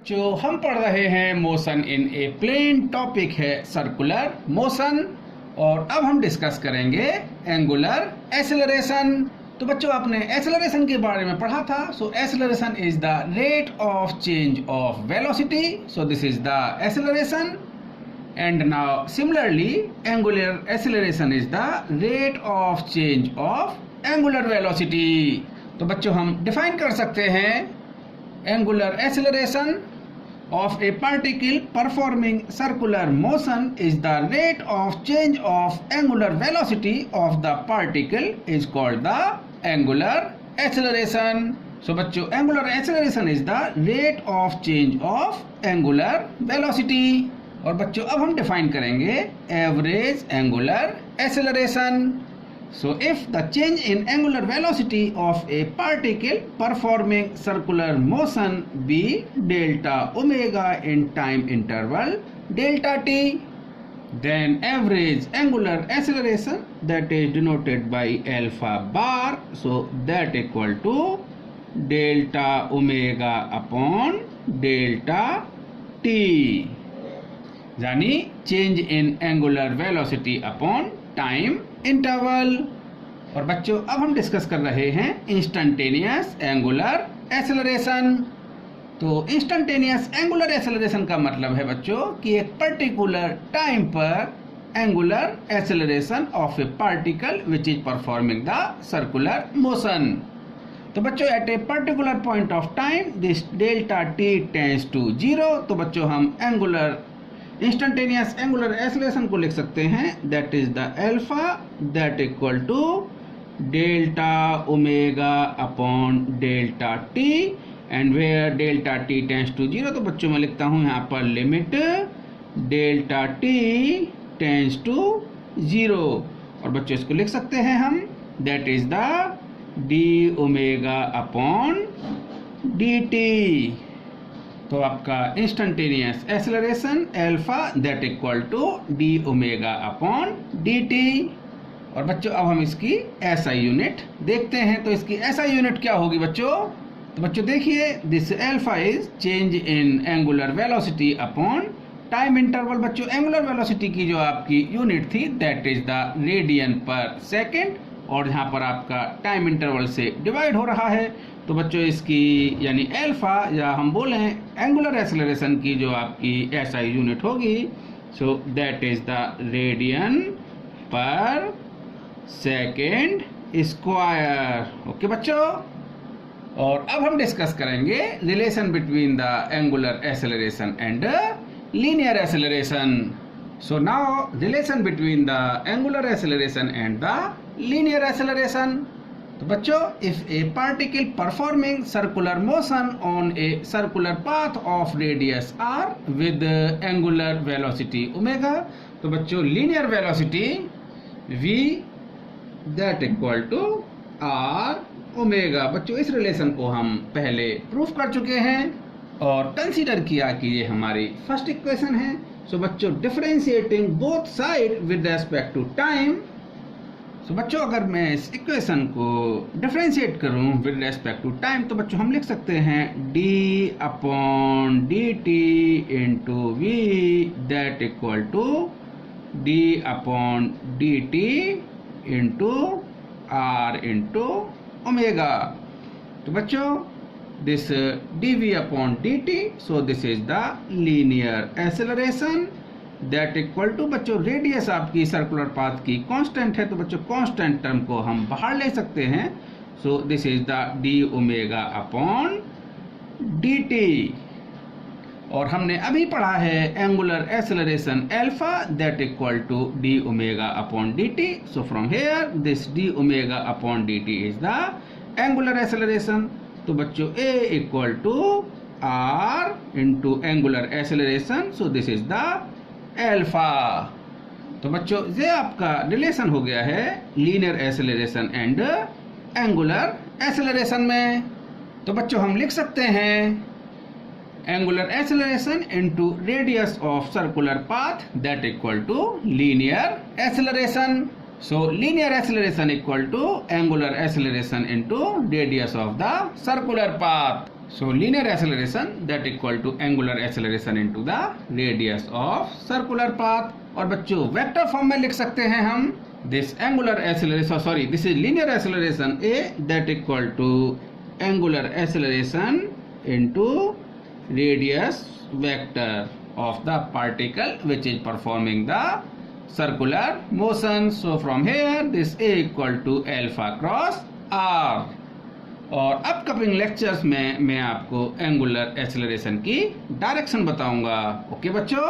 जो हम पढ़ रहे हैं motion in a plane, topic है सर्कुलर मोशन। और अब हम डिस्कस करेंगे एंगुलर एक्सेलरेशन। तो बच्चों आपने एक्सेलरेशन के बारे में पढ़ा था। So acceleration is the rate of change of velocity. So this is the acceleration. And now similarly angular acceleration is the rate of change of angular velocity. तो बच्चों हम डिफाइन कर सकते हैं angular acceleration of a particle performing circular motion is the rate of change of angular velocity of the particle is called the angular acceleration. So बच्चों angular acceleration is the rate of change of angular velocity. और बच्चों अब हम define करेंगे average angular acceleration. So if the change in angular velocity of a particle performing circular motion be delta omega in time interval delta t, then average angular acceleration, that is denoted by alpha bar, so that equal to delta omega upon delta t, यानी change in angular velocity upon time interval. और बच्चों अब हम discuss कर रहे हैं instantaneous angular acceleration. तो instantaneous angular acceleration का मतलब है बच्चों कि एक पर्टिकुलर टाइम पर angular acceleration of a particle which is performing the circular motion. तो बच्चों at a particular point of time this delta t tends to 0। तो बच्चों हम एंगुलर इंस्टेंटेनियस एंगुलर एक्सेलरेशन को लिख सकते हैं that is the alpha that equal to delta omega upon delta t and where delta t tends to 0। तो बच्चों मैं लिखता हूं यहाँ पर limit delta t tends to 0। और बच्चों इसको लिख सकते हैं हम that is the d omega upon d t. तो आपका instantaneous acceleration alpha that equal to d omega upon d t. और बच्चों अब हम इसकी एसआई यूनिट देखते हैं। तो इसकी एसआई यूनिट क्या होगी बच्चों? तो बच्चों देखिए this alpha is change in angular velocity upon time interval. बच्चों एंगुलर वेलोसिटी की जो आपकी यूनिट थी that is the radian per second, और यहाँ पर आपका टाइम इंटरवल से डिवाइड हो रहा है। तो बच्चों इसकी यानी अल्फा या हम बोलें एंगुलर एक्सेलरेशन की जो आपकी एसआई यूनिट होगी so that is the radian per second square. Okay बच्चों। और अब हम डिस्कस करेंगे relation between the angular acceleration and linear acceleration. So now relation between the angular acceleration and the linear acceleration. तो बच्चों if a particle performing circular motion on a circular path of radius r with angular velocity omega. तो बच्चों linear velocity v that equal to r omega. बच्चों इस relation को हम पहले proof कर चुके हैं और कंसीडर किया कि ये हमारी फर्स्ट इक्वेशन है। सो बच्चों differentiating both side with respect to time. तो बच्चों अगर मैं इस इक्वेशन को डिफरेंशिएट करूं विद रेस्पेक्ट टू टाइम तो बच्चों हम लिख सकते हैं d upon d t into v that equal to d upon d t into r into omega. तो बच्चों this dv upon dt, so this is the linear acceleration that equal to बच्चों radius आपकी circular path की constant है। तो बच्चों constant term को हम बाहर ले सकते हैं। So this is the d omega upon d t. और हमने अभी पढ़ा है angular acceleration alpha that equal to d omega upon d t. So from here this d omega upon d t is the angular acceleration. तो बच्चों a equal to r into angular acceleration, so this is the alpha. तो बच्चों ये आपका relation हो गया है linear acceleration and angular acceleration में। तो बच्चों हम लिख सकते हैं angular acceleration into radius of circular path that equal to linear acceleration. So linear acceleration equal to angular acceleration into radius of the circular path. So linear acceleration that equal to angular acceleration into the radius of circular path. और बच्चों vector form में लिख सकते हैं हम this angular acceleration, sorry, this is linear acceleration A that equal to angular acceleration into radius vector of the particle which is performing the circular motion. So from here this A equal to alpha cross r. और upcoming lectures में मैं आपको angular acceleration की direction बताऊंगा। Okay बच्चों।